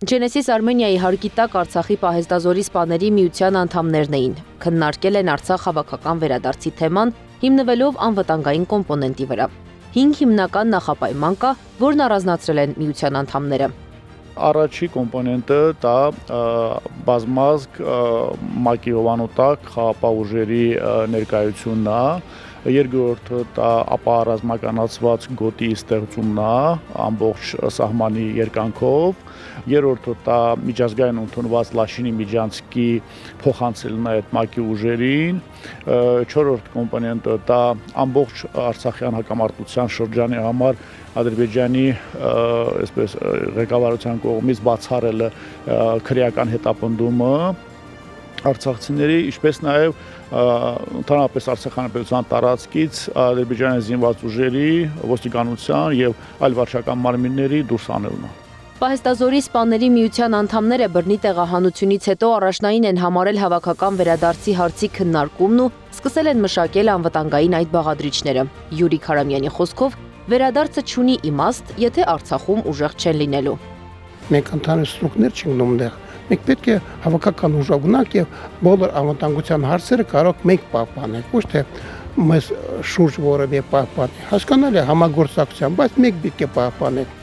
Genesis Armenia-ի հարկի տակ Արցախի պահեստազորի սպաների միության անդամներն էին։ Քննարկել են Արցախ հավաքական վերադարձի թեման, հիմնվելով անվտանգային կոմպոնենտի վրա։ 5 հիմնական նախապայման կա, որն առանձնացրել են միության անդամները։ Առաջի կոմպոնենտը դա բազմազգ ՄԱԿ-ի հովանուտակ խաղապահ ուժերի ներկայությունն է, երկրորդը դա ապահարազմականացված գոտի ստեղծումն է ամբողջ սահմանի երկայնքով, երրորդը դա միջազգային ընդունված Լաշինի միջանցքի փոխանցելն է այդ ՄԱԿ-ի ուժերին, չորրորդ կոմպոնենտը դա ամբողջ Արցախյան հակամարտության շրջանի համար Ադրբեջանի այսպես ղեկավարության կողմից բացառելը քրեական հետապնդումը արցախցիների, ինչպես նաև ընդհանրապես Արցախյան պետության տարածքից Ադրբեջանի զինված ուժերի, ոստիկանության եւ այլ վարչական մարմինների դուրս անելն է։ Պահեստազորի սպաների միության անդամները բռնի տեղահանությունից հետո առաջնային են համարել հավաքական վերադարձի հարցի քննարկումն ու սկսել են մշակել անվտանգային այդ բաղադրիչները։ Յուրի Քարամյանի խոսքով վերադարձը չունի իմաստ, եթե Արցախում ուժեղ չեն լինելու։ Մենք ընդհանուր ստրուկներ չենք գնում դեղ։ Մենք պետք է հավաքական ուժեղանանք եւ բոլոր անվտանգության հարցերը կարող մենք պահպանենք, ոչ թե մեզ շուրջ որևէ պահպանի։ Հասկանալի է համագործակցության, բայց մենք պետք է պահպանենք։